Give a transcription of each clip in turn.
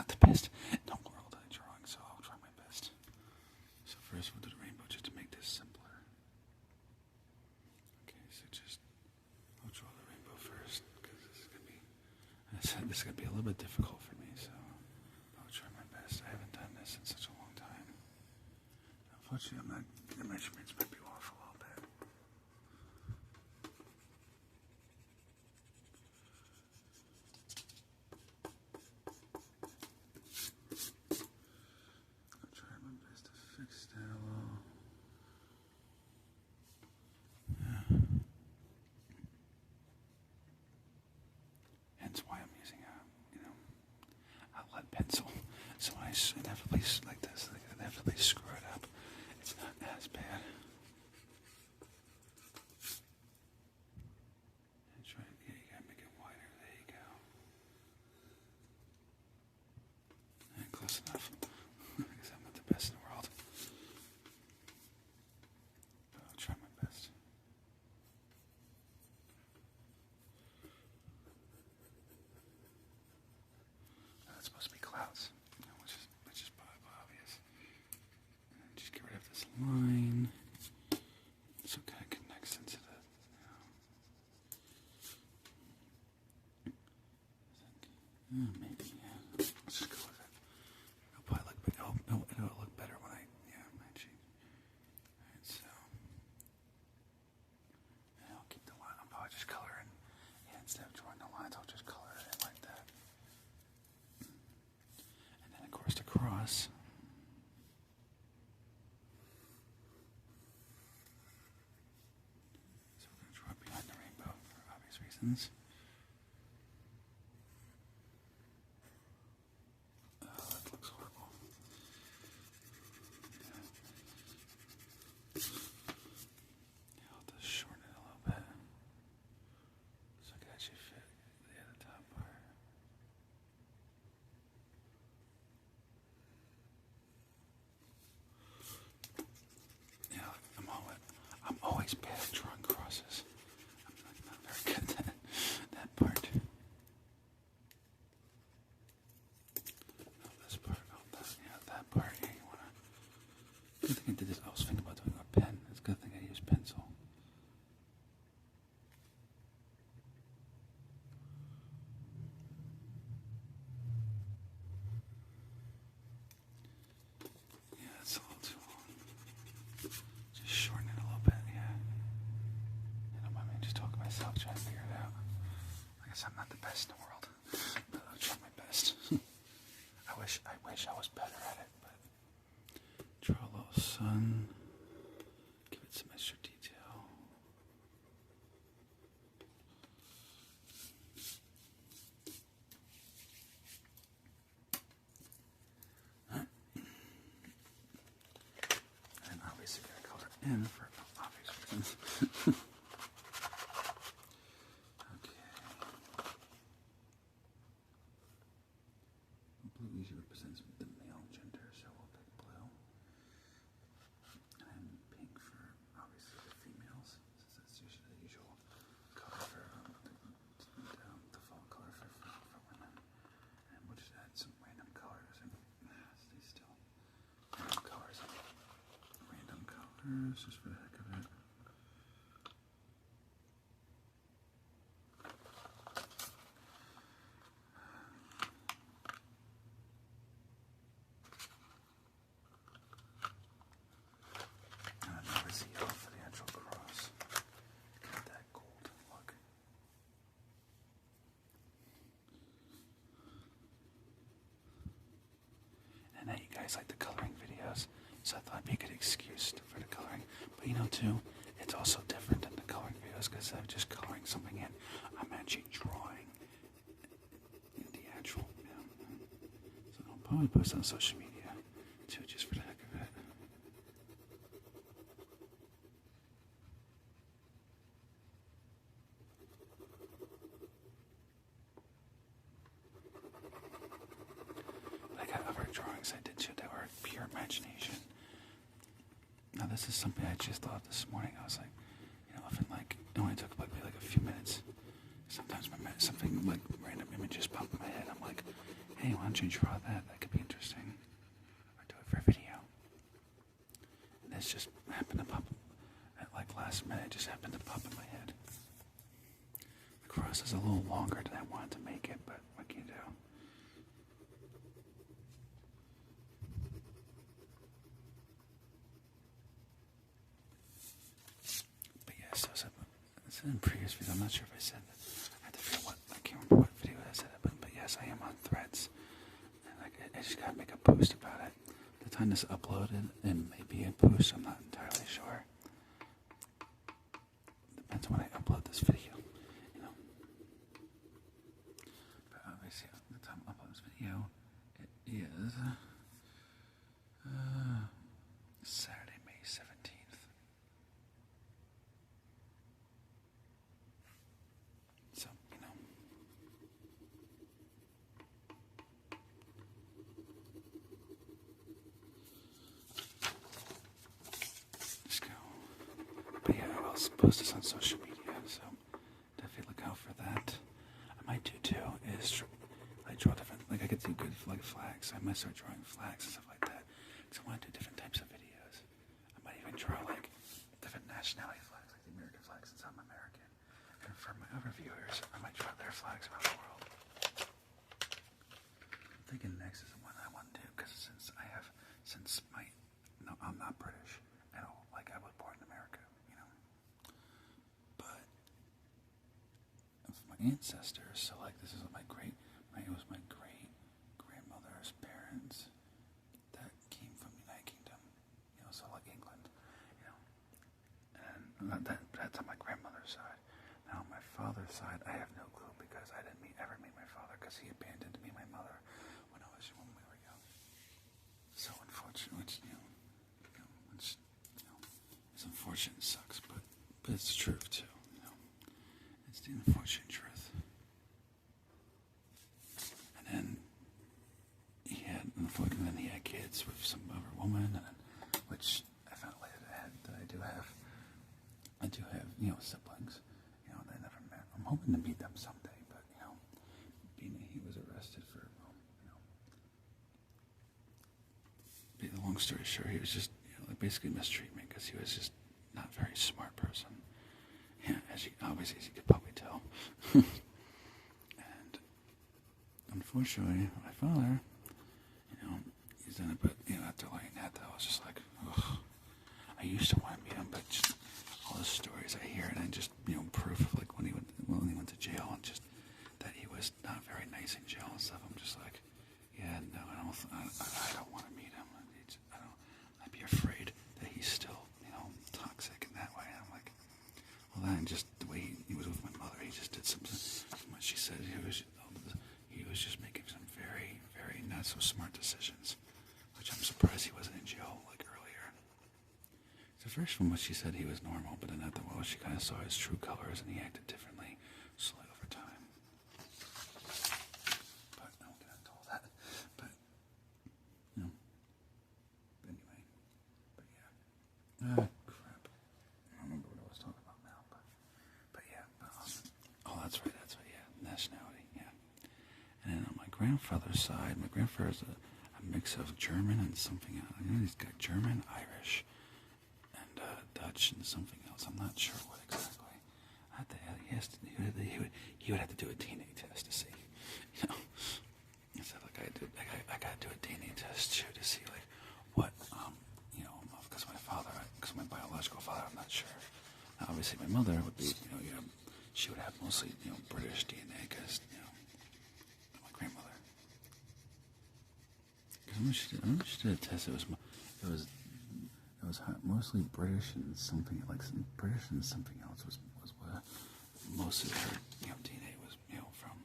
not the best in the world at drawing, so I'll try my best. So first we'll do the rainbow just to make this simpler. Okay, so I'll draw the rainbow first, because this is going to be a little bit difficult for me, so I'll try my best. I haven't done this in such a long time. Unfortunately, the measurements might be off a little bit. I'll try my best to fix that a little. Yeah. Hence why I'm using a lead pencil. So when I inevitably like this, I inevitably screw it up. It's not as bad. And try, yeah, you gotta make it wider. There you go. And close enough. Because I'm not the best in the world. But I'll try my best. That's supposed to be clouds, which is obvious. And just get rid of this line, so it kind of connects into the. Maybe let's just go with it. It'll probably look better. It'll look better when actually. All right, so I'll keep the line. I'll probably just color in. Yeah, instead of drawing the lines, I'll just color it in like that. And then, of course, the cross. So we're going to draw behind the rainbow for obvious reasons. Oh, that looks horrible. Yeah, I'll just shorten it a little bit so I can actually fit the top part. Yeah, I'm always bad at drawing crosses. I'm not very good at that part. This part, that part. Yeah, you wanna. Good thing I did this. I was thinking about doing a pen. It's a good thing I used pencil. Yeah, that's a little too long. Just shorten it a little bit, yeah. You don't mind me just talking to myself, trying to figure it out. I guess I'm not the best in the world, but I'll try my best. I wish I was better at it, but draw a little sun, give it some extra detail. And obviously gonna color in for obvious reasons. Okay. Blue usually represents the male gender, so we'll pick blue. And pink for obviously the females, since that's usually the usual color for the default color for women. And we'll just add some random colors and stay still. Random colors just for the heck of it. And another zero for the actual cross. Get that gold look. And now you guys like the coloring videos, so I thought it'd be a good excuse for the coloring. But too, it's also different than the coloring videos because I'm just coloring something in. I'm actually drawing the actual. So I'll probably post on social media too, just for the heck of it. I got other drawings I did too that were pure imagination. Now this is something I just thought this morning. I was like, often it only took maybe a few minutes. Sometimes something like random images pop in my head. I'm like, hey, why don't you draw that? That could be interesting. Or do it for a video. And this just happened to pop at like last minute. It just happened to pop in my head. The cross is a little longer than I wanted to make it, but what can you do? But yeah, so in previous videos, I'm not sure if I said that. I have to figure out I can't remember what video I said it, but yes, I am on Threads. And I just gotta make a post about it. The time this is uploaded, it may be a post, I'm not entirely sure. Depends on when I upload this video, you know. But obviously, the time I upload this video, it is Saturday, May 17th. So, you know. Just go. But yeah, I'll post this on social media, so definitely look out for that. I might do too is I draw different, like I could do good like flags. I might start drawing flags and stuff like that. Because I want to do different types of videos. I might even draw like different nationality flags, like the American flag since I'm American. And for my other viewers, I might draw their flags around the world. I'm thinking next is the one I want to do, because I'm not British at all. Like I was born in America, you know. But of my ancestors, so like this is it was my great grandmother's parents that came from the United Kingdom, you know, so like England, you know. And that's on my grandmother's side. Now on my father's side, I have no clue because I didn't ever meet my father because he abandoned me and my mother when we were young. So unfortunate, which it's unfortunate, it sucks, but it's the truth too, you know. It's the unfortunate truth. And then he had kids with some other woman, and which I found later that I do have, you know, siblings, you know, that I never met. I'm hoping to meet them someday, but you know, being that he was arrested for, you know, the long story short, he was just, you know, like basically mistreatment because he was just not a very smart person. Yeah, as you could probably tell. And unfortunately, my father, you know, he's done it, but you know, after learning that, I was just like, ugh. I used to want to meet him, but just all the stories I hear, and then just, you know, proof of like when he went to jail, and just that he was not very nice in jail and stuff. I'm just like, yeah, no, I don't want to meet him. I'd be afraid that he's still, you know, toxic in that way. And I'm like, well, then just the way he was with my mother, he just did something. What she said, he was just making some very, very not so smart decisions, which I'm surprised he wasn't in jail like earlier. The first one, what she said, he was normal, but then after a while, she kind of saw his true colors, and he acted differently slowly over time. But I won't get into all that. But you know, anyway, but yeah. Crap. I don't remember what I was talking about now, but yeah. That's right. Yeah, nationality. Yeah. And then on my grandfather's side, my grandfather is a mix of German and something else. You know, he's got German, Irish, and Dutch, and something else. I'm not sure what exactly. He would have to do a DNA test to see. You know, so like I gotta do a DNA test too to see like what you know, because my biological father, I'm not sure. Now, obviously, my mother would be, you know, she would have mostly, you know, British DNA because, you know, my grandmother. Because when she did a test, it was mostly British and something else was where most of her, you know, DNA was, you know, from.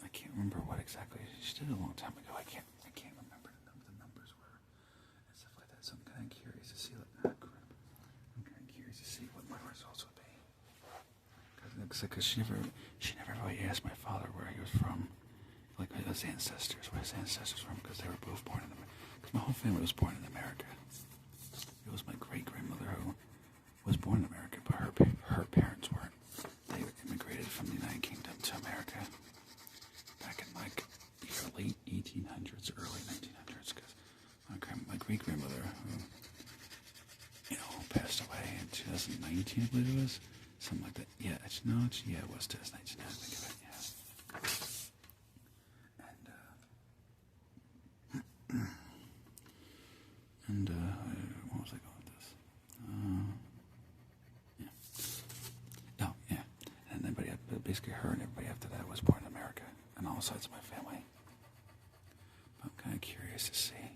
I can't remember what exactly she did it a long time ago. I can't remember the numbers were and stuff like that. So I'm kind of curious to see what my results would be. Because she never really asked my father where he was from, like his ancestors, where his ancestors were from, because they were both born in America. Because my whole family was born in America. It was my great-grandmother who was born in America, but her parents weren't. They immigrated from the United Kingdom to America back in like year great grandmother who, passed away in 2019, I believe it was. Something like that. Yeah, it was 2019. I think of it, yeah. And what was I going with this? Yeah. Oh, yeah. And everybody, basically her and everybody after that was born in America, on all sides of my family. But I'm kind of curious to see,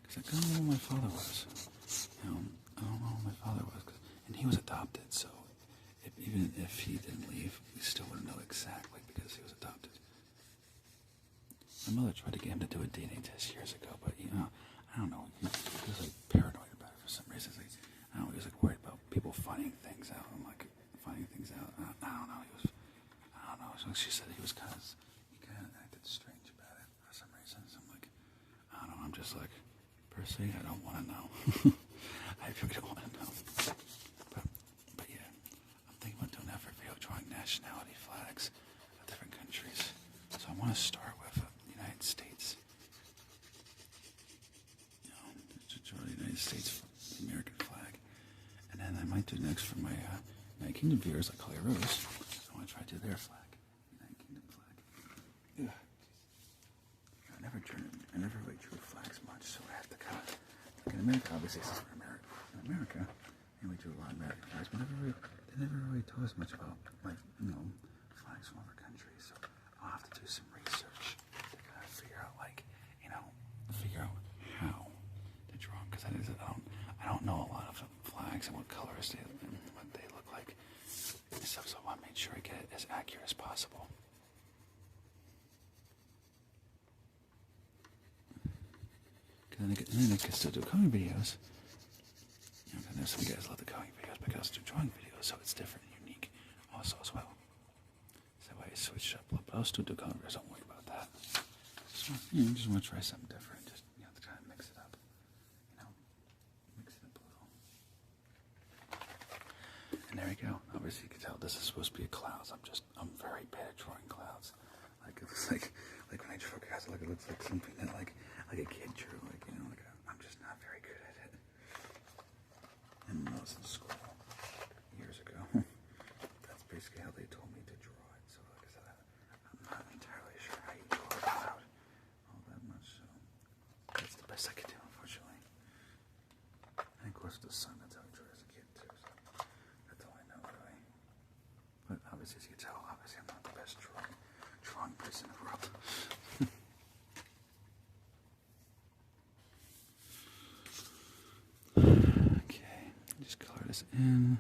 because I don't know who my father was. I don't know who my father was, and he was adopted, so even if he didn't leave, we still wouldn't know exactly because he was adopted. My mother tried to get him to do a DNA test years ago, but I don't know. He was like paranoid about it for some reason. Like, I don't know. He was like worried about people finding things out. I'm like finding things out. I don't know. I don't know. So she said he kind of acted strange about it for some reason. So I'm like, I don't know. I'm just like, per se, I don't want to know. I really don't want to know. But yeah, I'm thinking about doing that for video, drawing nationality flags of different countries. So I want to start with the United States. To draw the United States, the American flag. And then I might do next for my United Kingdom viewers like Clay Rose. I want to try to do their flag. United Kingdom flag. Ugh. I never really drew flags much, so I have to cut. Like in America, obviously this is for America. In America, and we do a lot of American flags, but they never really told us much about, like, flags from other countries, so I'll have to do some research to kind of figure out, how to draw them, because I don't know a lot of flags and what colors what they look like and stuff, so I want to make sure I get it as accurate as possible. And then I can still do coding videos. I know some of you guys love the coding videos, but I can also do drawing videos, so it's different and unique also as well. So that way I switch up, but I'll still do coding videos, don't worry about that. Just want to try something different, just to kind of mix it up. Mix it up a little. And there we go. Obviously you can tell this is supposed to be a clouds. I'm very bad at drawing clouds. Like it looks like when I draw clouds, it looks like something that like a kid drew. I'm just not very good at it. And when I was in school years ago, that's basically how they told me to draw it. So like I said, I'm not entirely sure how you draw a cloud all that much. So that's the best I could do, unfortunately. And of course, the sun. That's how I drew as a kid too. So that's all I know, really. But obviously, as you can tell, I'm not the best drawing person in the world. Just color this in,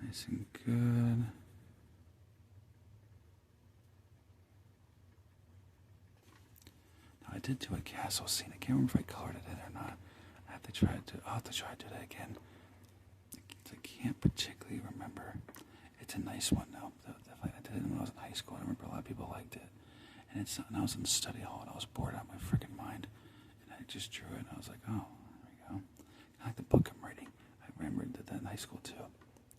nice and good. Now I did do a castle scene. I can't remember if I colored it in or not. I'll have to try to do that again. I can't particularly remember. It's a nice one though. Definitely, I did it when I was in high school. I remember a lot of people liked it. And I was in the study hall and I was bored out of my freaking mind. And I just drew it and I was like, oh, there we go. I like the book I'm writing. I remember did that in high school too,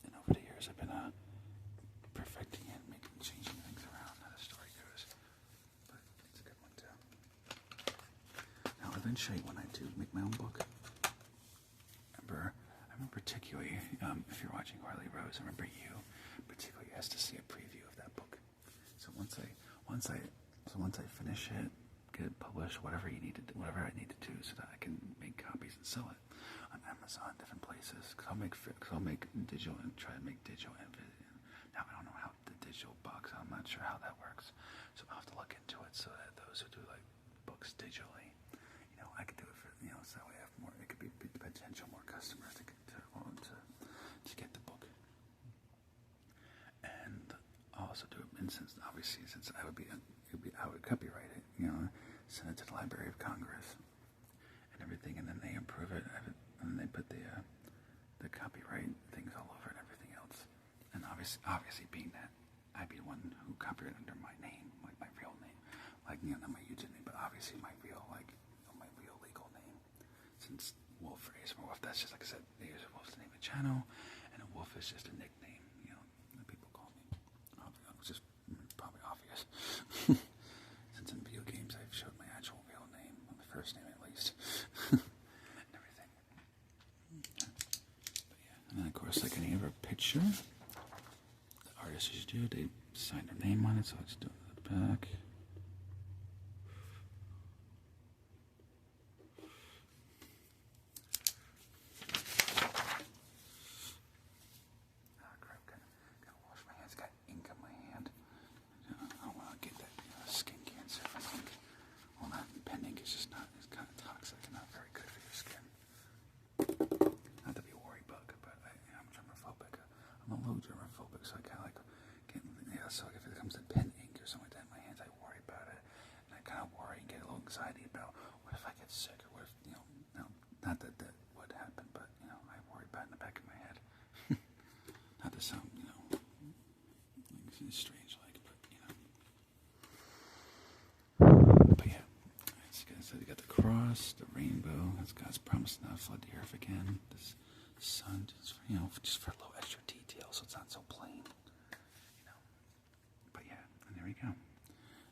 and over the years I've been perfecting it, changing things around how the story goes. But it's a good one too. Now I'll then show you when I do make my own book. I remember particularly if you're watching Harley Rose, I remember you particularly asked to see a preview of that book. So once I finish it, get it published, whatever I need to do, so that I can make copies and sell it on Amazon, different places. Cause I'll make digital and try to make digital and video. Now I don't know how the digital box. I'm not sure how that works, so I'll have to look into it so that those who do like books digitally, I can do it for so that way I have more. It could be potential more customers to get the book. And I'll also do it. And since I would copyright it, send it to the Library of Congress and everything, and then they approve it, and then they put the copyright things all over it and everything else. And obviously being that I'd be the one who copyrighted under my name, like my real name, like not my YouTube name, but obviously my real legal name. Since Wolf is Wolf, that's just like I said, they use Wolf's the name of the channel, and a Wolf is just a nickname, that people call me. Which is probably obvious. Since in video games I've showed my actual real name, my first name at least, and everything. do. They sign their name on it, so I just do it at the back. Ah, crap, gotta wash my hands. Got ink on my hand. I don't want to get that skin cancer. I think. Well, not pen ink is just not. It's kind of toxic and not very good for your skin. Not to be a worry bug, but I'm germophobic. I'm a little germophobic, so I kind of like getting, so if it comes to pen ink or something like that in my hands, I worry about it. And I kind of worry and get a little anxiety about what if I get sick or what if, no, not that that would happen, but, I worry about it in the back of my head. Not to sound, strange like, but yeah. So you got the cross, the rainbow. That's God's promise not to flood the earth again. This sun, just for a little extra detail, so it's not so plain. But yeah, and there we go.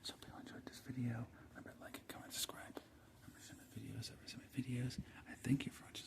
So if you enjoyed this video, remember to like it, comment, subscribe. Remember to send me videos. I thank you for watching.